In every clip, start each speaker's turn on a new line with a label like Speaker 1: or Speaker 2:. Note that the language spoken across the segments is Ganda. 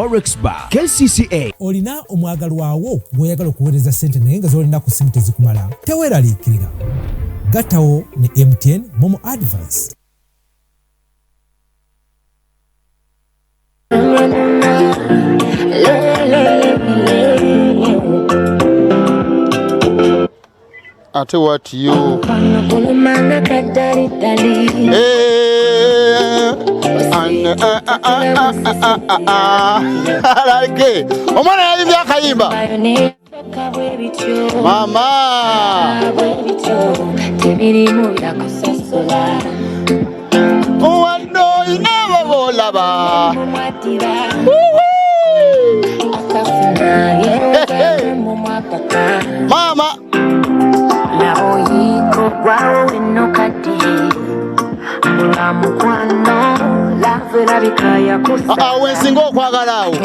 Speaker 1: Forex Bar, KCCA.
Speaker 2: Olina omwagalwawo gw'oyagala okuweereza ssente naye nga z'olina ku ssimu tezikumala. Teweeraliikirira. Gattawo ne MTN Momo Advance.
Speaker 3: Ate what you omwana yalivya akayimba mama wano inaba bolaba mama wensinga okwagalawo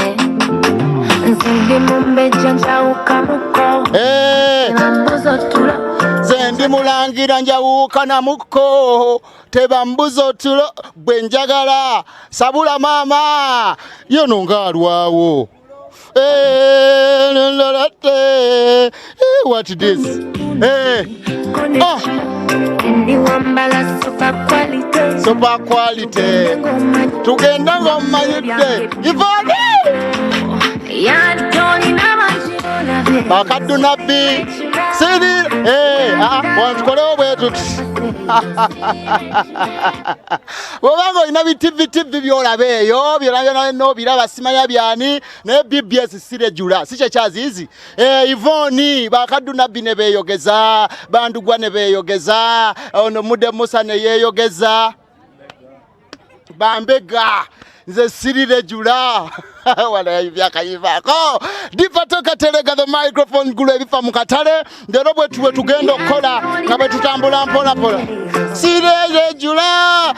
Speaker 3: ze ndi mulangira njawuka na muko tebambuza otulo bwe njagala sabula mama yono ngaalwawo what this super quality tugenda ng'omanyidde Ivone bakaddu nabbi siri wantukolewo bwe tuti bw'obanga olina bitivitivi by'olaba eyo byona n'obiraba simanya byani naye BBS sirejula si kyekyaziizi Ivone bakaddu nabbi ne beeyogeza bandugwa ne beeyogeza ono Mude Musa ne yeeyogeza bambega nze sirirejula wala yabyakayivako Departo katelega the microphone gulo ebifa mu katale ndero bwe tuwe tugenda okukola nga bwe tutambula mpola pola sirirejula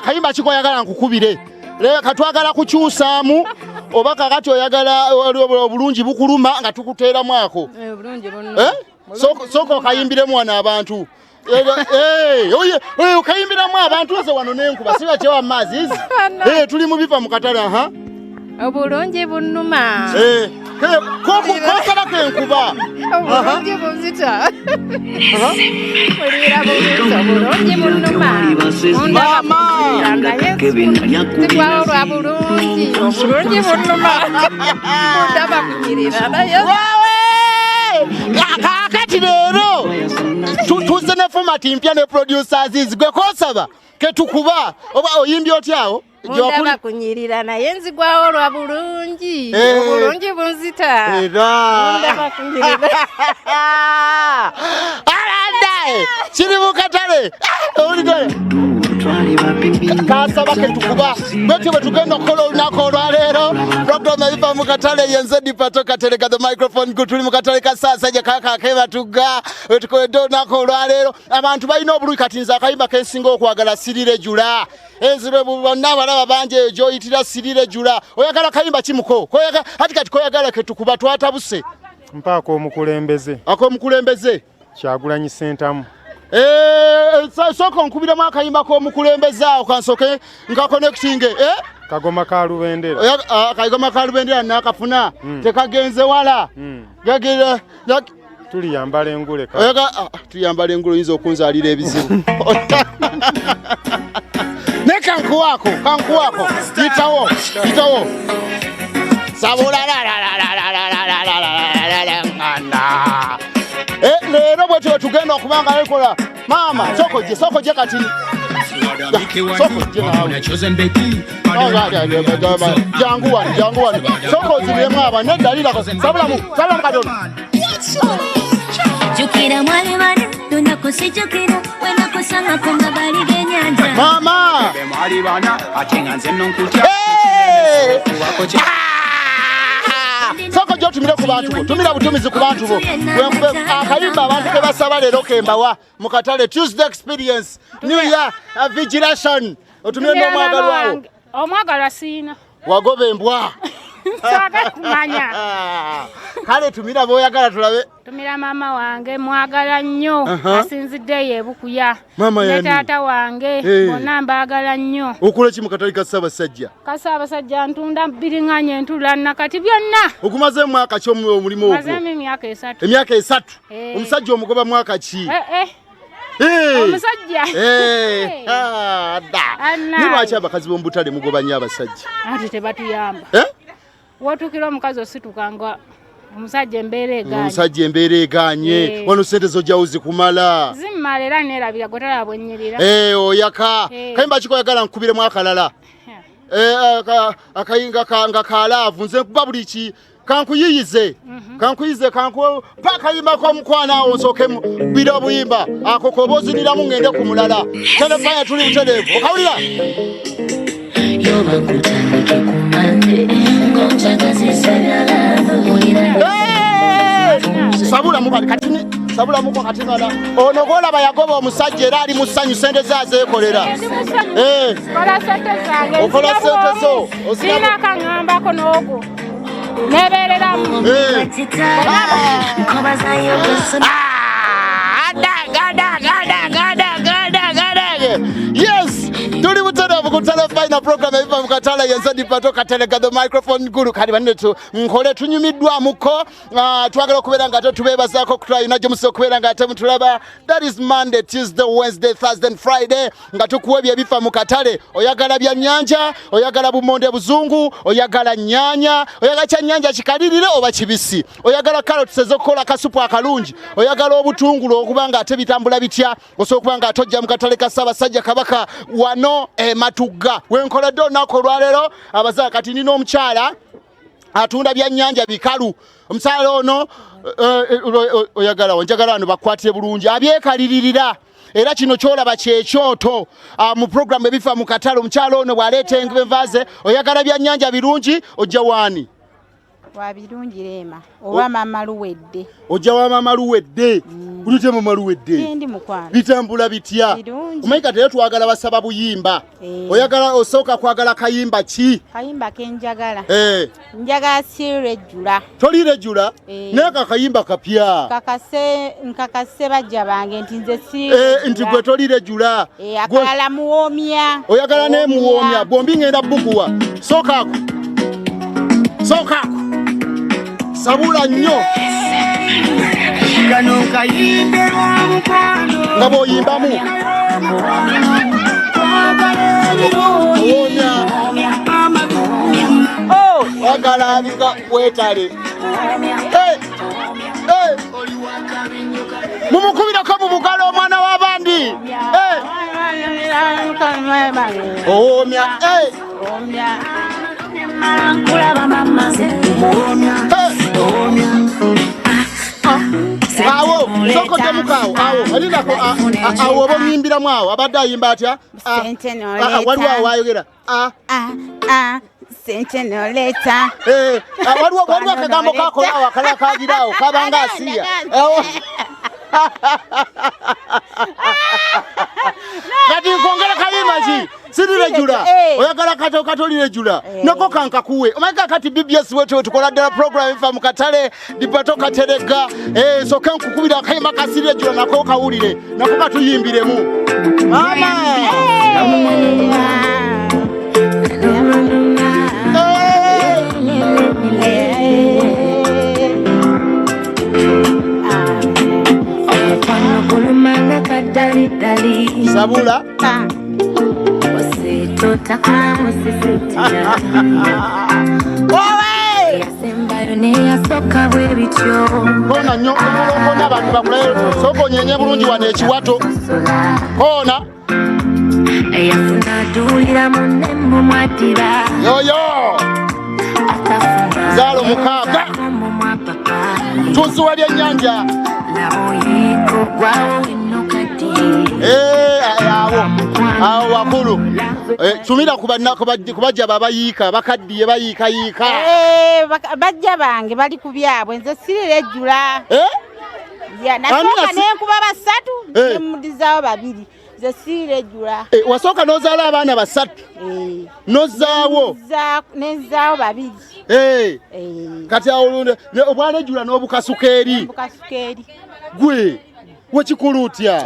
Speaker 3: kayimba kiko yagala nkukubire leka katwagala kukyusaamu oba kakati oyagala obulungi bukuluma nga tukuteera mwako
Speaker 4: bulungi bunno
Speaker 3: soko kayimbiremu wana abantu ukayimbiramu abantu ose wano n'enkuba siba kyewa maazi tuli mu bifa mu katale
Speaker 4: obulungi bunnuma
Speaker 3: kosalako enkuba
Speaker 4: obulungi buzita mulira buzita obulungi bunnuma ndabakuzikwawo lwa bulungi obulungi bunnuma ndabakunyirira naye
Speaker 3: kakati leero tuze ne format mpya ne producers gwe kosaba ketukuba oba oyimbi otyawo
Speaker 4: ndaba kunyirira naye nzigwawo lwa bulungi obulungi bunzita ndaba kunyirira
Speaker 3: alanda kiri mu katale olidde kasaba ketukuba bwetyo bwe tugenda okukola olunaku olwaleero program ebiva mu katale yenze Departo kateleka the microphone tuli mu katale kasaasa gye kakake Matugga wetukoledde olunaku olwaleero abantu balina obulungi kati nze akayimba kensinga okwagala sirirejula enzire bonna abalaba bangi ejo oyitira sirirejula oyagala kayimba kimuko ati kati koyagala ketukuba twatabuse
Speaker 5: mpaako omukulembeze
Speaker 3: ak'omukulembeze
Speaker 5: Kyagulanyi Sentamu
Speaker 3: soko nkubiramu akayimba k'omukulembeze awo kansoke nka connecting
Speaker 5: Kagoma ka Lubendera
Speaker 3: Kagoma ka Lubendera nakafuna tekagenze wala
Speaker 5: tuliyambala engule
Speaker 3: tuyambala engule yinza okunzalira ebizibu ne kankuwako yitawo sabula leero bwe tugenda okubanga lekola mama soko je kati jangu wani soko ziremu aba nedalira sabulamu katono
Speaker 6: jukira mwale bane tunakusijukira wena kusanga konga bali genyanja
Speaker 3: mama
Speaker 7: mwali bana atenga nze nonkutya
Speaker 3: soko jo tumire ku bantu tumira butumizi ku bantu bo akayimba abantu ke basaba lero kembawa mu katale Tuesday experience New Year vigilation otumire no mwagalwawo
Speaker 4: omwagalwa sina
Speaker 3: wagobe mbwa
Speaker 4: Saga kumanya.
Speaker 3: Kale tumira boyagala tulabe.
Speaker 4: Tumira mama wange mwagala nnyo asinzidde yebukuya.
Speaker 3: Mama
Speaker 4: ne
Speaker 3: yani.
Speaker 4: taata wange bonna mbagala nnyo.
Speaker 3: Okole ki mu katale ka Ssaabasajja?
Speaker 4: Kasabasajja ntunda biringanye ntula nakati byonna.
Speaker 3: Okumaze mwaka ki omulimo ogwo?
Speaker 4: Maze emyaka 3.
Speaker 3: Emyaka 3. Omusajja omugoba mwaka ki?
Speaker 4: Omusajja.
Speaker 3: Nibaki abakazi bombutale mugoba nnyo abasajja?
Speaker 4: Ate tebatuyamba. Wotukira omukazi ositukanga omusajja embeera eganye. Wano sente zojjawo zikumala. Zimmala era nerabira gotala bwennyirira.
Speaker 3: Oyaka. Kayimba kikoyagala nkubiremu akalala. Akayinga kanga kalaavu nze nkuba buli ki kankuyiyize paka yimba ko mukwana awo nsoke bira buyimba ako kobozinira mu ngende ku mulala Terefayina tuli mutelevu okawulira sabula mukali katini sabula muko katingala ono gola bayagoba omusajja era ali musanyu sente zazeekolera
Speaker 4: kola sente zange
Speaker 3: okola sente zo
Speaker 4: sina kangamba ko nogo nebereramu
Speaker 3: yes tuli mutelevu ku Terefayina program ebiva mu katale yenze Departo kateleka the microphone guru kali banetu nkole tunyumiddwa muko twagala okubeera nga tubebazaako kutula najjo muso okubeera nga temutulaba. That is Monday, Tuesday, Wednesday, Thursday and Friday nga tukuwa ebifa mu katale. Oyagala bya nyanja, oyagala bumonde buzungu, oyagala nyanya, oyagala kya nyanja kikalirire oba kibisi, oyagala carrots ezokola kasupu akalungi, oyagala obutungulu okubanga ate bitambula bitya, osokubanga atojja mu katale ka Ssaabasajja Kabaka wano Matugga wenkoledde olunaku olwaleero abazaala kati nina omukyala atunda bya nyanja bikalu. Omukyala ono oyagala njagala wano bakwatire bulungi abyekaliririra era kino kyolaba kyekyoto mu program ebifa mu katale. Omukyala ono bw'aleeta envaze oyagala bya nyanja birungi ojja waani?
Speaker 4: Wa birungi Rema oba mama luwedde.
Speaker 3: Ojja wa mama luwedde. Kulite mama luwedde.
Speaker 4: Ndi mukwano.
Speaker 3: Bitambula bitya? Omayika tero twagala basaba buyimba. Oyagala osooka kwagala kayimba ki?
Speaker 4: Kayimba kenjagala. Njagala sirejjula.
Speaker 3: Toli rejjula? Neka kayimba kapya.
Speaker 4: Nkakase bajja bange nti nze si.
Speaker 3: Nti gwe toli rejjula.
Speaker 4: Akalala muwomya.
Speaker 3: Oyagala ne muwomya. Bombi ngenda bukuwa. Sokaako. Sabula nnyo.
Speaker 7: Kano kayimbe wa mukwano.
Speaker 3: Nga bw'oyimbamu. Wagala abika wetale. Mumukubirako mu bugalo omwana w'abandi. Owomya. Awo, soko temukaawo, awo, alindako, awo oba omuyimbiramu awo, abadde ayimba atya?
Speaker 4: Sente n'oleeta.
Speaker 3: Waliwo awo ayogera.
Speaker 4: Sente n'oleeta.
Speaker 3: Waliwo akagambo kakola awo akala kagiraawo, kabanga asiya. Kati nkongera kayimba ki? Sirirejjula. Oyagala kato katolirejjula. Nako kankakuwe. Omega kati BBS wetu tukola ddala program ebifa mu katale Departo kateleka. So kankukubira akayimba kasirejjula nako kawulire. Nako katuyimbiremu. Mama. Sabula. Kona nnyo omulongo n'abantu bakulayo sooka onyenye bulungi wano ekiwato koona yoyo zaalo mukaaga tuzuwa byennyanja awo wakulu tumira kubajja babayiika bakaddiye bayiikayiika
Speaker 4: bajja bange bali ku byabwe nze sirejjula nasooka nenkuba basatu nemudizaawo babiri
Speaker 8: Ze sirejula.
Speaker 3: Wasooka n'ozaala abaana basatu. N'ozaawo.
Speaker 8: N'ezaawo babiri.
Speaker 3: Kati awo obwalejula n'obukasuka eri.
Speaker 8: Obukasuka eri.
Speaker 3: Gwe wekikulu otya?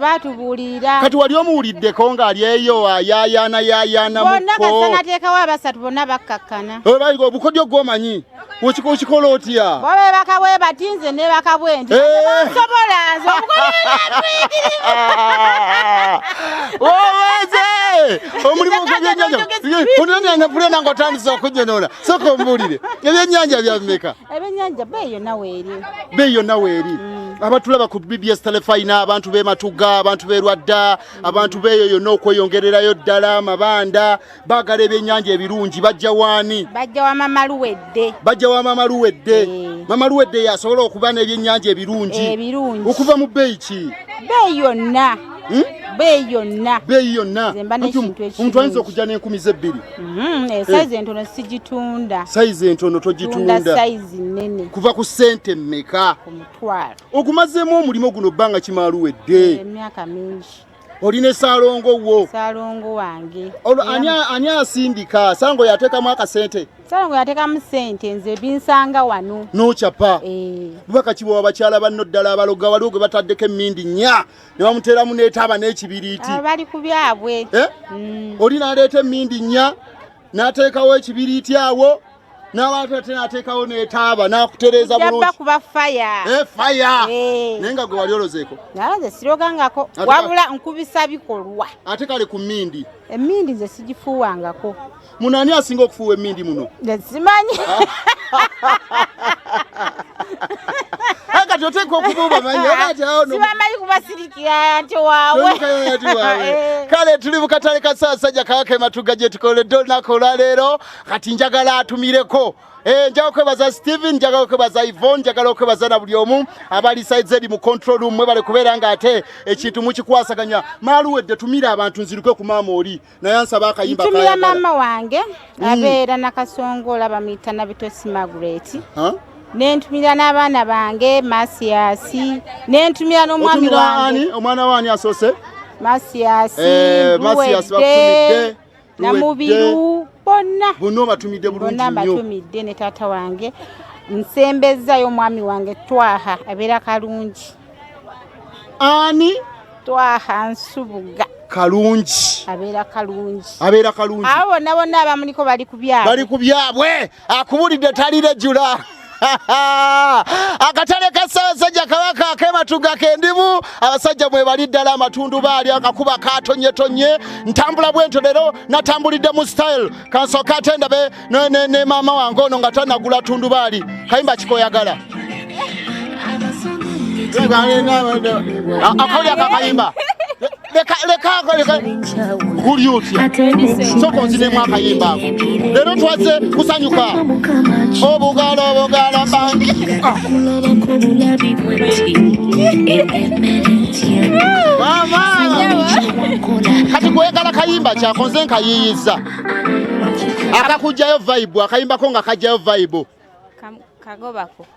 Speaker 8: Batubuulira.
Speaker 3: Kati wali omuwuliddeko ng'ali eyo yayaana muko.
Speaker 8: Bonna kasana teekawo abasatu bonna bakkakkana.
Speaker 3: Obukodyo gw'omanyi okikola otya?
Speaker 8: Bobe bakabwe batinze ne bakabwe nti sobola nze obukodyo
Speaker 3: oweze omulimu gw'ebyennyanja ononyanya pulena ng'otandise okujjonoona soka omubuulire ebyennyanja byameka?
Speaker 8: Ebyennyanja beeyo naweeri.
Speaker 3: Beeyo naweeri. Abatulaba ku BBS Terefayina abantu b'e Matugga, abantu b'e Rwadda, abantu b'eyo yonna okweyongererayo ddala amabanda baagala ebyennyanja ebirungi bajja waani?
Speaker 8: Bajja wa Mama Luwedde.
Speaker 3: Bajja wa Mama Luwedde. Mama Luwedde yasobola okuba n'ebyennyanja ebirungi. Okuva mu bbeeyi ki?
Speaker 8: Bbeeyi yonna. Bbeeyi yonna.
Speaker 3: Bbeeyi yonna. Omuntu ayinza okujja n'2,000.
Speaker 8: Sayizi entono sigitunda.
Speaker 3: Sayizi entono togitunda.
Speaker 8: Tunda sayizi nnene.
Speaker 3: Kuva ku ssente mmeka?
Speaker 8: Ku mutwalo.
Speaker 3: Ogumazeemu omulimu guno bbanga ki Mama Luwedde?
Speaker 8: Emyaka mingi.
Speaker 3: Olina Saalongo wo?
Speaker 8: Saalongo wange.
Speaker 3: Ani asindika? Sango yateekamu akasente?
Speaker 8: Saalongo yateekamu ssente nze binsanga wano.
Speaker 3: N'okyapa? Bubaka ki bw'oba bakyala banno ddala abaloga waliwo gwe bataddeko emmindi nnya ne bamuteeramu n'etaaba n'ekibiriiti?
Speaker 8: Bali ku byabwe.
Speaker 3: Oli n'aleeta emmindi nnya n'ateekawo ekibiriiti awo n'abaate n'ateekawo n'etaaba n'akutereeza bulungi.
Speaker 8: Jabba kuba faya.
Speaker 3: Faya. Naye nga gwe wali olozeeko?
Speaker 8: Nze sirogangako wabula nkubisa bikolwa.
Speaker 3: Ate kale ku mmindi?
Speaker 8: Emmindi nze sigifuuwangako.
Speaker 3: Muno ani asinga okufuuwa emmindi muno?
Speaker 8: Nze simanyi.
Speaker 3: Kati oteeka okubuuba manyi
Speaker 8: sibamanyi kubasirikira nti waawe.
Speaker 3: Kale tuli mu katale ka Ssaasajja Kabaka Matugga gye tukoledde olunaku olwaleero kati njagala atumireko. Njagala okwebaza Steven, njagala okwebaza Yvonne, njagala okwebaza na buli omu abali side zedi mu control room mwebale kubeera ng'ate ekintu mukikwasaganya. Mama Luwedde tumira abantu nziruke ku maama oli naye ansaba akayimba
Speaker 8: kayagala. Ntumira maama wange abeera nakasongola bamuyita Nabitosi Margaret. Nentumira n'abaana bange Masiasi, nentumira n'omwami wange.
Speaker 3: Omwana waani asose?
Speaker 8: Masiasi,
Speaker 3: Luwedde,
Speaker 8: Namubiru, bonna.
Speaker 3: Bonna batumidde bulungi nnyo.
Speaker 8: Bonna batumidde ne taata wange. Nsembezzayo omwami wange Twaha abeera kalungi.
Speaker 3: Ani?
Speaker 8: Twaha Nsubuga.
Speaker 3: Kalungi.
Speaker 8: Abeera kalungi.
Speaker 3: Abeera kalungi.
Speaker 8: Abo bonna bonna abamuliko bali ku byabwe.
Speaker 3: Bali ku byabwe. Akubulidde talirejjula. Akatale ka Ssaasajja Kabaka ak'e Matugga kendimu abasajja mwe bali ddala amatundu baali akakuba katonye ntambula bwento leero natambulidde mu style kansooka ate ndabe ne maama wange ono nga tanagula tundu baali kayimba kikoyagala akawuli akakayimba leka guli otya soko nzinemu akayimba ako leero twaze kusanyuka obugala kati gwegala kayimba kyakonze nkayiyiza akakugjayo vibe akayimbako nga kajjayo vibe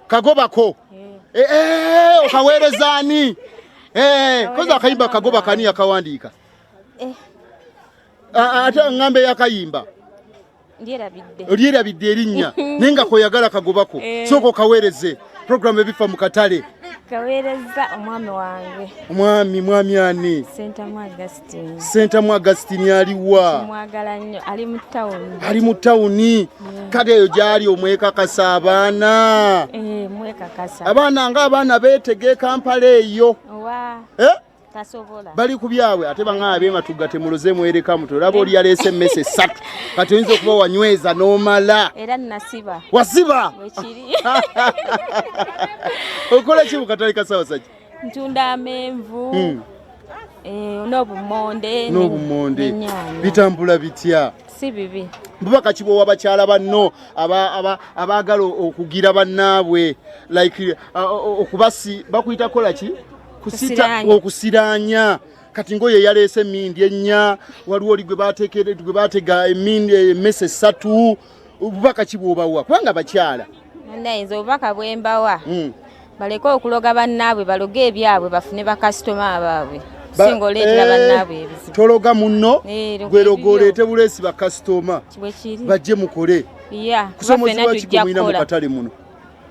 Speaker 3: kagobako okaweerezaani koza akayimba kagoba kani akawandiika ate ngambe yakayimba olyerabidde erinnya naye nga koyagala kagobako sooka okaweereze program ebifa mu katale
Speaker 9: kaweereza omwami wange
Speaker 3: mwami ani Sentamu Augustine aliwa
Speaker 9: mwagala nnyo
Speaker 3: ali mu tawuni kati eyo gyali omwekakasa abaana abaana ng'abaana beetege Kampala eyo bali ku byabwe ate baŋŋaa b'e Matugga temuloze mwereka muto olaba oli yaleese emmese 3 kati oyinza okuba wanyweza n'omala
Speaker 9: era nasiba
Speaker 3: wasiba okola ki mu katale ka Ssaasajja?
Speaker 9: Ntunda amenvu n'obumonde
Speaker 3: bitambula bitya?
Speaker 9: Si bibi.
Speaker 3: Bubaka ki bw'owa bakyala banno abaagala okugira bannaabwe like okubasi bakuyita kola ki? Okusiraanya kati ngoye yaleese emmindi ennya waliwo oli gwe baatega emmese 3 bubaka ki bw'obawa kubanga bakyala
Speaker 9: nayinza obubaka bwe mbawa baleke okuloga bannaabwe baloge ebyabwe bafune bakasitoma abaabwe singo letera bannaabwe ebizibu
Speaker 3: tologa munno gwerogoleete buleesi bakasitoma bajje mukole kusomozebwa kiko mulina mu katale muno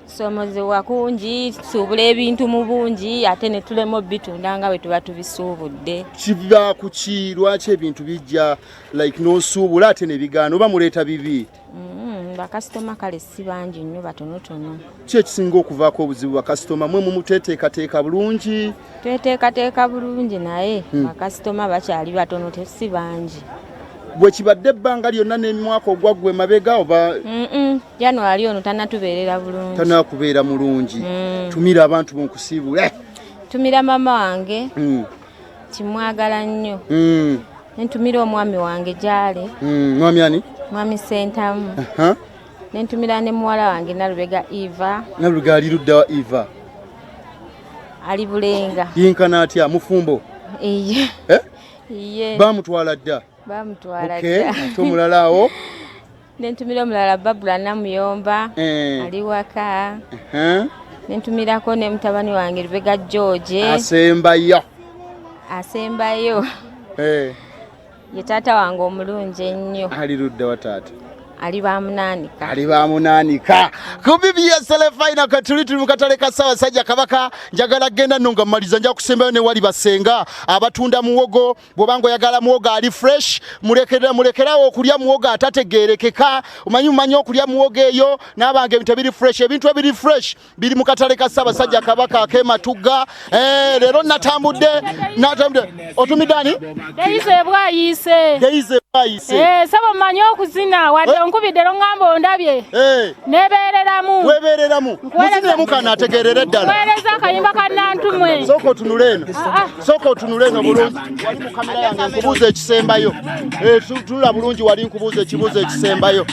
Speaker 9: kusomozebwa kungi tusuubula ebintu mu bungi ate ne tulema obitunda nga bwe tuba tubisuubudde
Speaker 3: kiva ku ki lwaki ebintu bijja like n'osuubula ate ne bigaana oba muleeta bibi
Speaker 9: bakasitoma kale si bangi nnyo batonotono
Speaker 3: ki ekisinga okuvaako obuzibu bakasitoma mwe mumuteeteekateeka bulungi
Speaker 9: tweteekateeka bulungi naye bakasitoma bakyali batono si bangi
Speaker 3: bwe kibadde ebbanga lyonna n'emwaka ogwaggwe mabega oba
Speaker 9: januari ono tanatubeerera bulungi
Speaker 3: tanakubeera mulungi tumira abantu munkusiibule
Speaker 9: tumira mama wange kimwagala nnyo nentumira omwami wange gyali
Speaker 3: mwami ani
Speaker 9: mwami Sentamu nentumira ne muwala wange Nalubega Eva
Speaker 3: Nalubega ali ludda wa Eva
Speaker 9: ali Bulenga
Speaker 3: yinkana atya mufumbo
Speaker 9: iye
Speaker 3: bamutwala dda
Speaker 9: dda
Speaker 3: tumulala awo
Speaker 9: nentumira omulala Babula Namuyomba ali waka nentumirako ne mutabani wange Lubega George asembayo ye taata wange omulungi ennyo
Speaker 3: ali ludda wa taata
Speaker 9: ali bamunaanika
Speaker 3: ku BBS Terefayina katuli mu katale ka Ssaabasajja Kabaka njagala genda nno nga mmaliza nja kusembayo ne wali basenga abatunda muwogo bw'obanga oyagala muwogo ali fresh mulekerawo okulya muwogo atategeerekeka omanyi okulya muwogo eyo n'abange ebintu ebiri fresh ebintu ebiri fresh biri mu katale ka Ssaabasajja Kabaka ake Matugga leero natambudde otumidani Deize bwayise
Speaker 4: sabo manyi okuzina wadde nkubidde ngamba ondabye nebereramu
Speaker 3: webereramu muzinemu kana ategerere ddala
Speaker 4: wereza akayimba kannantumwe
Speaker 3: soko otunule eno bulungi wali mu kamera yange nkubuuza ekisembayo tunula bulungi wali nkubuuza ekibuuzo ekisembayo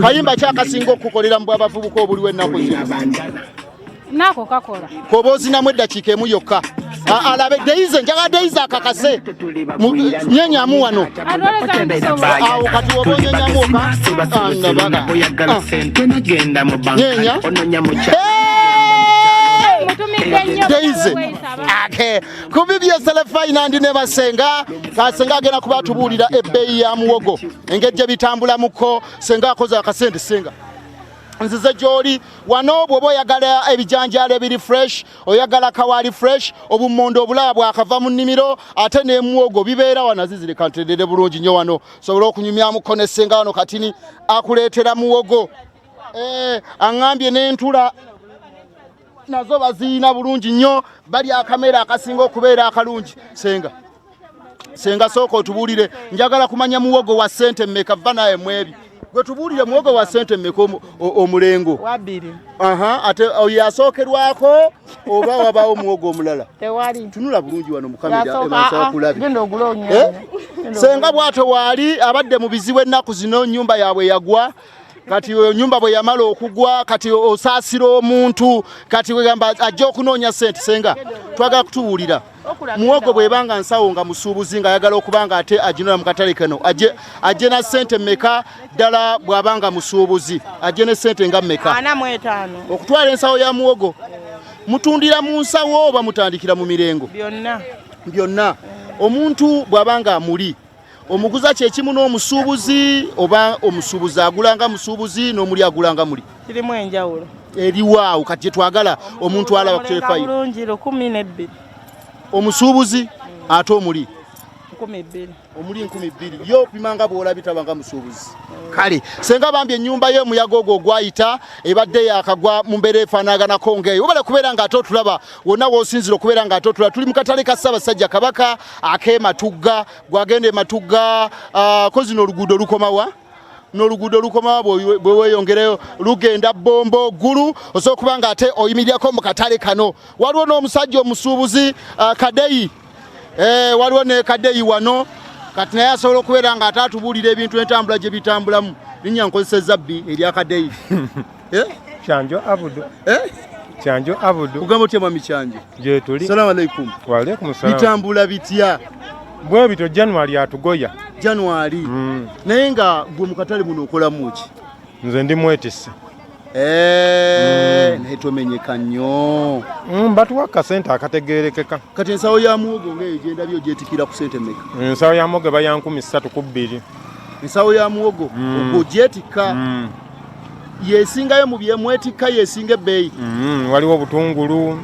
Speaker 3: kayimba kyakasinga okukolera mu bwabavubuka obuliwo ennaku zino
Speaker 4: nako kakola
Speaker 3: koba ozinamu eddakiika emu yokka alabe Deize njaga Deize akakase nyenyamu wano awo kati woba onyenyamu Deize ku BBS Terefayina ndi ne basenga kasenga agenda kuba tubuulira ebbeeyi ya muwogo engejje bitambulamuko senga akoze akasente senga nzize gy'oli wano bw'oba oyagala ebijanjaalo ebiri fresh oyagala kawaali fresh obummondo obulaba bwakava mu nnimiro ate n'emuwogo bibeera wano azizireka ntendere bulungi nnyo wano sobola okunyumyamuko nessenga wano katini akuleetera muwogo aŋŋambye n'entula nazo baziina bulungi nnyo bali akamera akasinga okubeera akalungi senga sooka otubuulire njagala kumanya muwogo wa ssente mmeka vva naye mwebi gwe tubuulire muwogo wa ssente mmeka omulengo
Speaker 10: wabiri
Speaker 3: ate oyo asookerwako oba wabaawo muwogo omulala
Speaker 10: tewali
Speaker 3: tunula bulungi wano mukamera
Speaker 10: genda ogula onyanya
Speaker 3: senga bwato waali abadde mu bizibu ennaku zino nnyumba yaabwe yagwa kati nyumba bwe yamala okugwa kati osaasira omuntu kati wegamba ajja okunoonya ssente senga twagala kutubuulira muwogo bwebanga nsawo nga musuubuzi nga ayagala okubanga ate aginula mu katale kano ajje na ssente mmeka ddala bw'abanga musuubuzi ajje ne ssente nga mmeka
Speaker 10: 45
Speaker 3: okutwala ensawo ya muwogo mutundira mu nsawo oba mutandikira mu mirengo byonna omuntu bw'abanga muli omuguza kyekimu n'omusuubuzi oba omusuubuzi agulanga musuubuzi n'omuli agulanga muli
Speaker 10: kirimu enjawulo
Speaker 3: eriwaawo kati twagala omuntu alaba ku Terefayina
Speaker 10: bulungi 12
Speaker 3: omusuubuzi ate omuli
Speaker 10: 12
Speaker 3: omuli 12 yo pimanga bw'olabitabanga musuubuzi kale senga bambye ennyumba y'omuyaga ogwo ogwayita ebadde yakagwa mu mbeera efaanaganako ng'eyo obale kubeera ng'ate otulaba wonna w'osinzira okubeera ng'ate otulaba tuli mu katale ka Ssaabasajja Kabaka ak'e Matugga gwagenda e Matugga kozi n'oluguudo lukomawa n'oluguudo lukomawa bwe weeyongereyo lugenda Bombo Gulu osobola okuba ng'ate oyimirirako mu katale kano waliwo n'omusajja omusuubuzi Kadeyi waliwo ne Kadeyi wano kati naye asobola okubeera nga atatubuulira ebintu entambula gye bitambulamu linnya nkozesezza bbi erya Kadeyi
Speaker 5: Kyanjo Abudu
Speaker 3: kugamba otya mwami Kyanjo
Speaker 5: gye tuli
Speaker 3: salamu alaikum
Speaker 5: wa alaikum salaam
Speaker 3: bitambula bitya
Speaker 5: bwe bito January atugoya
Speaker 3: January naye nga gwe mu katale muno okolamu ki
Speaker 5: nze ndi mwetisse
Speaker 3: naye tomenyeka nnyo.
Speaker 5: Batuwa akasente akategeerekeka.
Speaker 3: Kati ensawo ya muwogo ng'egenda byo gyetikira ku sente mmeka?
Speaker 5: Ensawo ya muwogo eba ya 3,200.
Speaker 3: Ensawo ya muwogo ogwo gyetika yesingayo mu byemwetika yesinga ebbeeyi.
Speaker 5: Waliwo obutungulu,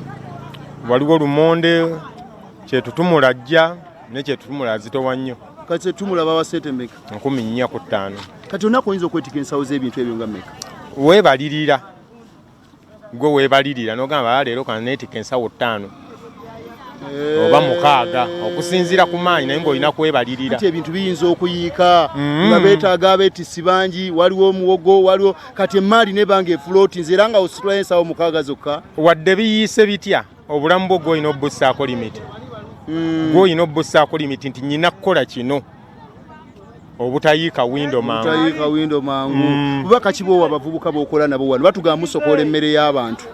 Speaker 5: waliwo lumonde, kyetutumula ajja ne kyetutumula azitowa nnyo.
Speaker 3: Kati kyetutumula bawa sente mmeka?
Speaker 5: 4,405.
Speaker 3: Kati onaku oyinza okwetika ensawo z'ebintu ebyo nga mmeka?
Speaker 5: Weebalirira. Gwe weebalirira n'ogamba leero kaneetika ensawo 5 oba 6 okusinziira ku maanyi naye ng'olina kwebalirira.
Speaker 3: Kati ebintu biyinza okuyiika nga beetaaga abeetisi bangi, waliwo omuwogo, waliwo kati emaali nebanga efulootinze era nga ositula ensawo 6 zokka.
Speaker 5: Wadde biyiise bitya obulamu bwo gw'olina obussaako limiti. Gw'olina obussaako limiti nti nnyina kukola kino. Obutayiika windo mangu.
Speaker 3: Obutayiika windo mangu. Bubaka kibowa abavubuka b'okola nabo wano batuga musokola emmere y'abantu.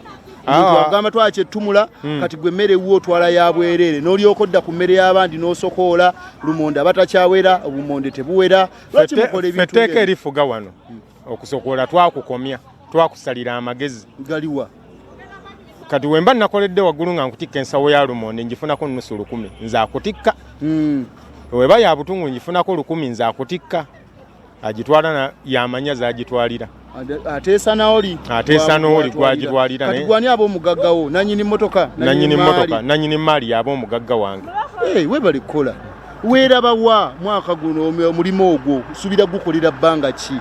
Speaker 3: Agamba twakyetumula kati gwe mmere wuo twala ya bwerere n'olyoka odda ku mmere y'abandi n'osokoola lumonde abatakyawera obumonde tebuwera. Lwaki mukola ebintu
Speaker 5: fetteeka erifuga wano okusokoola twakukomya twakusalira amagezi
Speaker 3: galiwa.
Speaker 5: Kati wemba nakoledde waggulu nga nkutikka ensawo ya lumonde ngifunako nusu 10,000 nze akutikka. Weba ya butungu ngifunako 10,000 nze akutikka. Agitwala yamanya zagitwalira.
Speaker 3: Ateesa naoli
Speaker 5: gwagitwalira
Speaker 3: kati gwani ab'omugaggawo nanyini mmotoka
Speaker 5: nanyini maali ab'omugagga wange.
Speaker 3: Webali kukola weeraba wa mwaka guno omulimu ogwo subira gukolera bbanga ki?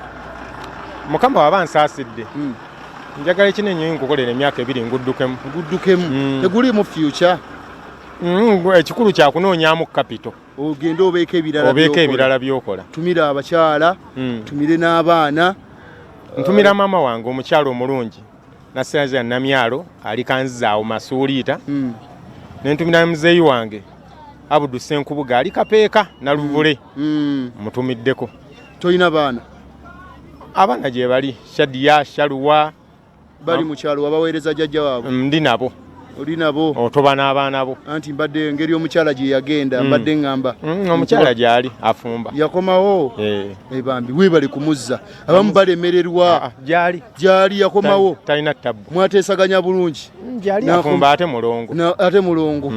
Speaker 5: Mukama waba nsaasidde njagala ekinenyo nkukolera emyaka 2 nguddukemu teguli mu future. Ekikulu kya kunoonyaamu capital
Speaker 3: ogenda obeeka
Speaker 5: ebirala by'okola.
Speaker 3: Tumira abakyala tumire n'abaana.
Speaker 5: Ntumira maama wange omukyalo omulungi nasaza namyalo ali kanzaawo masuuliita. Nentumira muzeeyi wange Abudu Senkubuga ali kapeeka na luvule mutumiddeko.
Speaker 3: Toyina baana?
Speaker 5: Abaana gye bali Shadia Shaluwa
Speaker 3: bali mu kyalo abaweereza jjajja waabwe.
Speaker 5: Ndi nabo.
Speaker 3: Oli nabo?
Speaker 5: Otoba n'abaana bo.
Speaker 3: Anti mbadde engeri omukyala gye yagenda mbadde ngamba.
Speaker 5: Omukyala gyali afumba.
Speaker 3: Yakomawo? Bambi weebale kumuzza. Abamu balemererwa. Gyali yakomawo.
Speaker 5: Talina ttabu.
Speaker 3: Mwateesaganya bulungi.
Speaker 5: Gyali afumba ate mulongo.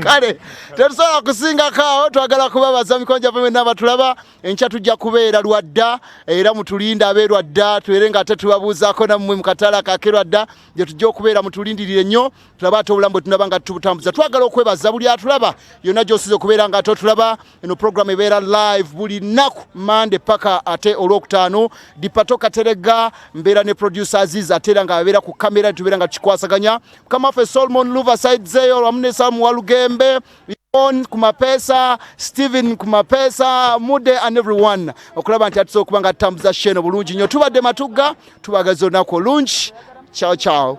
Speaker 3: Kale tetusobola kusingako twagala kubabaza mikonja pembe n'abatulaba enkya tujja kubeera Lwadda era mutulinda abe Lwadda tuere nga tetubabuuzaako nammwe mu katale akakerwadda gye tujja okubeera mutulindirire nnyo tulaba ate obulamu bwe tunaba nga tubutambuza. Twagala okwebaza buli atulaba yonna gy'osize okubeera nga totulaba. Eno program ebeera live buli nnaku Monday paka ate olwokutaano. Departo Katerega mbeera ne producer Aziz ate era nga abeera ku kamera tubeera nga tukikwasaganya. Mukama waffe Solomon Luverside Zeyo wamu ne Samu Walugembe kumapesa Steven kumapesa Mude and everyone okulaba nti atusobola okuba nga tutambuza sheno bulungi nnyo. Tubadde Matugga tubagaza olunaku olungi. Ciao ciao.